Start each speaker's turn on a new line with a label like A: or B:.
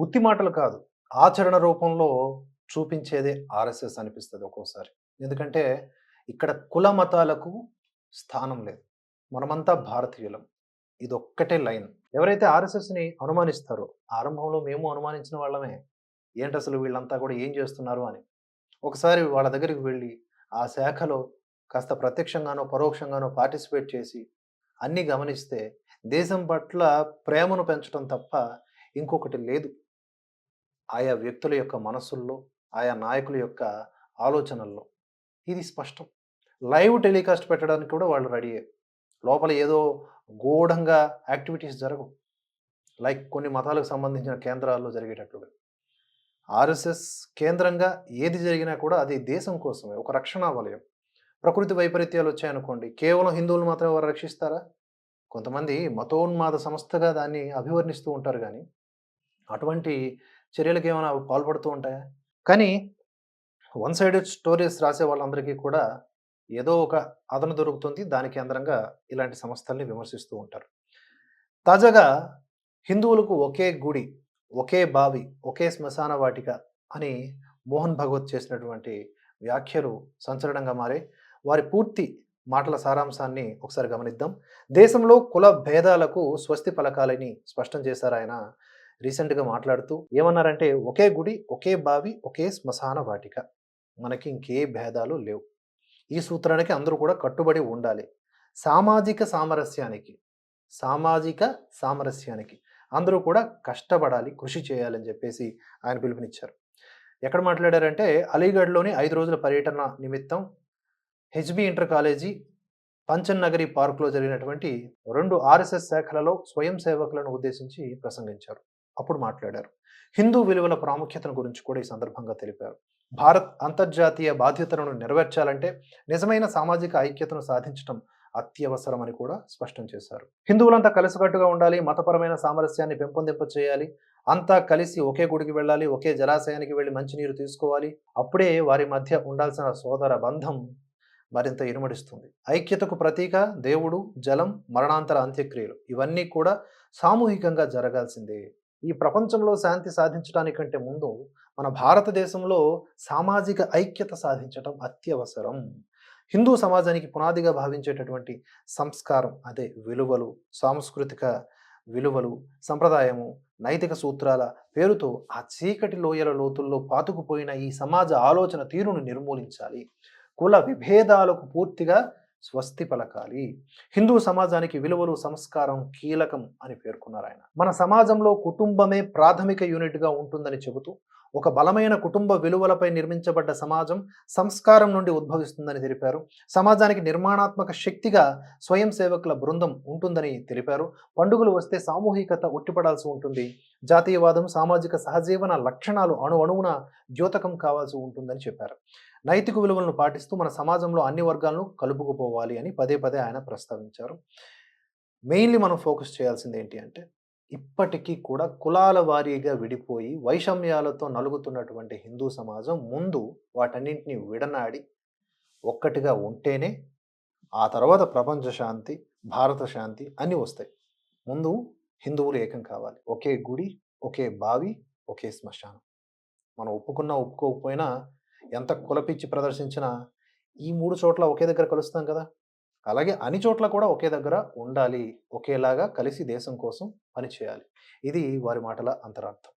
A: ఉత్తి మాటలు కాదు. ఆచరణ రూపంలో చూపించేదే ఆర్ఎస్ఎస్ అనిపిస్తది ఒక్కోసారి. ఎందుకంటే ఇక్కడ కుల మతాలకు స్థానం లేదు. మనమంతా భారతీయులం. ఇదొక్కటే లైన్. ఎవరైతే ఆర్ఎస్ఎస్‌ని అనుమానిస్తారో, ఆరంభంలో మేము అనుమానించిన వాళ్ళమే. ఏంటసలు వీళ్ళంతా కూడా ఏం చేస్తున్నారు అని. ఒకసారి వాళ్ళ దగ్గరికి వెళ్లి, ఆ శాఖలో కాస్త ప్రత్యక్షంగానో, పరోక్షంగానో పార్టిసిపేట్ చేసి, అన్నీ గమనిస్తే దేశం పట్ల ప్రేమను పెంచడం తప్ప ఇంకొకటి లేదు. ఆయా వ్యక్తుల యొక్క మనస్సుల్లో, ఆయా నాయకుల యొక్క ఆలోచనల్లో. ఇది స్పష్టం. లైవ్ టెలికాస్ట్ పెట్టడానికి కూడా వాళ్ళు రెడీయే. లోపల ఏదో గూఢంగా యాక్టివిటీస్ జరగవు. లైక్ కొన్ని మతాలకు సంబంధించిన కేంద్రాల్లో జరిగేటట్లుగా. ఆర్ఎస్ఎస్ కేంద్రంగా ఏది జరిగినా కూడా అది దేశం కోసమే. ఒక రక్షణా వలయం. ప్రకృతి వైపరీత్యాలు వచ్చాయనుకోండి, కేవలం హిందువులు మాత్రమే వారు రక్షిస్తారా? కొంతమంది మతోన్మాద సంస్థగా దాన్ని అభివర్ణిస్తూ ఉంటారు గానీ, అటువంటి చర్యలకేమైనా పాల్పడుతూ ఉంటాయా? కానీ వన్ సైడెడ్ స్టోరీస్ రాసే వాళ్ళందరికీ కూడా ఏదో ఒక అదను దొరుకుతుంది. దాని కేంద్రంగా ఇలాంటి సంస్థల్ని విమర్శిస్తూ ఉంటారు. తాజాగా హిందువులకు ఒకే గుడి, ఒకే బావి, ఒకే శ్మశాన వాటిక అని మోహన్ భగవత్ చేసినటువంటి వ్యాఖ్యలు సంచలనంగా మారాయి. వారి పూర్తి మాటల సారాంశాన్ని ఒకసారి గమనిద్దాం. దేశంలో కుల భేదాలకు స్వస్తి పలకాలని స్పష్టం చేశారాయన. రీసెంట్‌గా మాట్లాడుతూ ఏమన్నారంటే, ఒకే గుడి, ఒకే బావి, ఒకే శ్మశాన వాటిక. మనకి ఇంకే భేదాలు లేవు. ఈ సూత్రానికి అందరూ కూడా కట్టుబడి ఉండాలి. సామాజిక సామరస్యానికి, సామాజిక సామరస్యానికి అందరూ కూడా కష్టపడాలి, కృషి చేయాలని చెప్పేసి ఆయన పిలుపునిచ్చారు. ఎక్కడ మాట్లాడారంటే, అలీగఢ్‌లోని 5 రోజుల పర్యటన నిమిత్తం హెచ్‌బీ ఇంటర్ కాలేజీ పంచన్ నగరి పార్క్‌లో జరిగినటువంటి 2 ఆర్ఎస్ఎస్ శాఖలలో స్వయం సేవకులను ఉద్దేశించి ప్రసంగించారు. అప్పుడు మాట్లాడారు. హిందూ విలువల ప్రాముఖ్యతను గురించి కూడా ఈ సందర్భంగా తెలిపారు. భారత్ అంతర్జాతీయ బాధ్యతలను నెరవేర్చాలంటే నిజమైన సామాజిక ఐక్యతను సాధించటం అత్యవసరమని కూడా స్పష్టం చేశారు. హిందువులంతా కలిసికట్టుగా ఉండాలి, మతపరమైన సామరస్యాన్ని పెంపొందింప చేయాలి, అంతా కలిసి ఒకే గుడికి వెళ్ళాలి, ఒకే జలాశయానికి వెళ్లి మంచినీరు తీసుకోవాలి. అప్పుడే వారి మధ్య ఉండాల్సిన సోదర బంధం మరింత ఇనుమడిస్తుంది. ఐక్యతకు ప్రతీక దేవుడు, జలం, మరణాంతర అంత్యక్రియలు ఇవన్నీ కూడా సామూహికంగా జరగాల్సిందే. ఈ ప్రపంచంలో శాంతి సాధించడానికంటే ముందు మన భారతదేశంలో సామాజిక ఐక్యత సాధించటం అత్యవసరం. హిందూ సమాజానికి పునాదిగా భావించేటటువంటి సంస్కారం, అదే విలువలు, సాంస్కృతిక విలువలు, సంప్రదాయము, నైతిక సూత్రాల పేరుతో ఆ చీకటి లోయల లోతుల్లో పాతుకుపోయిన ఈ సమాజ ఆలోచన తీరును నిర్మూలించాలి. కుల విభేదాలకు పూర్తిగా స్వస్తి పలకాలి. హిందూ సమాజానికి విలువలు, సంస్కారం కీలకం అని పేర్కొన్నారు ఆయన. మన సమాజంలో కుటుంబమే ప్రాథమిక యూనిట్‌గా ఉంటుందని చెబుతూ, ఒక బలమైన కుటుంబ విలువలపై నిర్మించబడ్డ సమాజం సంస్కారం నుండి ఉద్భవిస్తుందని తెలిపారు. సమాజానికి నిర్మాణాత్మక శక్తిగా స్వయం సేవకుల బృందం ఉంటుందని తెలిపారు. పండుగలు వస్తే సామూహికత ఉట్టిపడాల్సి ఉంటుంది. జాతీయవాదం, సామాజిక సహజీవన లక్షణాలు అణువణువున ద్యోతకం కావాల్సి ఉంటుందని చెప్పారు. నైతిక విలువలను పాటిస్తూ మన సమాజంలో అన్ని వర్గాలను కలుపుకుపోవాలి అని పదే పదే ఆయన ప్రస్తావించారు. మెయిన్‌లీ మనం ఫోకస్ చేయాల్సింది ఏంటి అంటే, ఇప్పటికీ కూడా కులాల వారీగా విడిపోయి వైషమ్యాలతో నలుగుతున్నటువంటి హిందూ సమాజం ముందు వాటన్నింటిని విడనాడి ఒక్కటిగా ఉంటేనే ఆ తర్వాత ప్రపంచ శాంతి, భారత శాంతి అన్నీ వస్తాయి. ముందు హిందువులు ఏకం కావాలి. ఒకే గుడి, ఒకే బావి, ఒకే శ్మశానం. మనం ఒప్పుకున్నా, ఒప్పుకోకపోయినా ఎంత కులపిచ్చి ప్రదర్శించినా ఈ 3 చోట్ల ఒకే దగ్గర కలుస్తాం కదా! అలాగే అన్ని చోట్ల కూడా ఒకే దగ్గర ఉండాలి. ఒకేలాగా కలిసి దేశం కోసం పనిచేయాలి. ఇది వారి మాటల అంతరార్థం.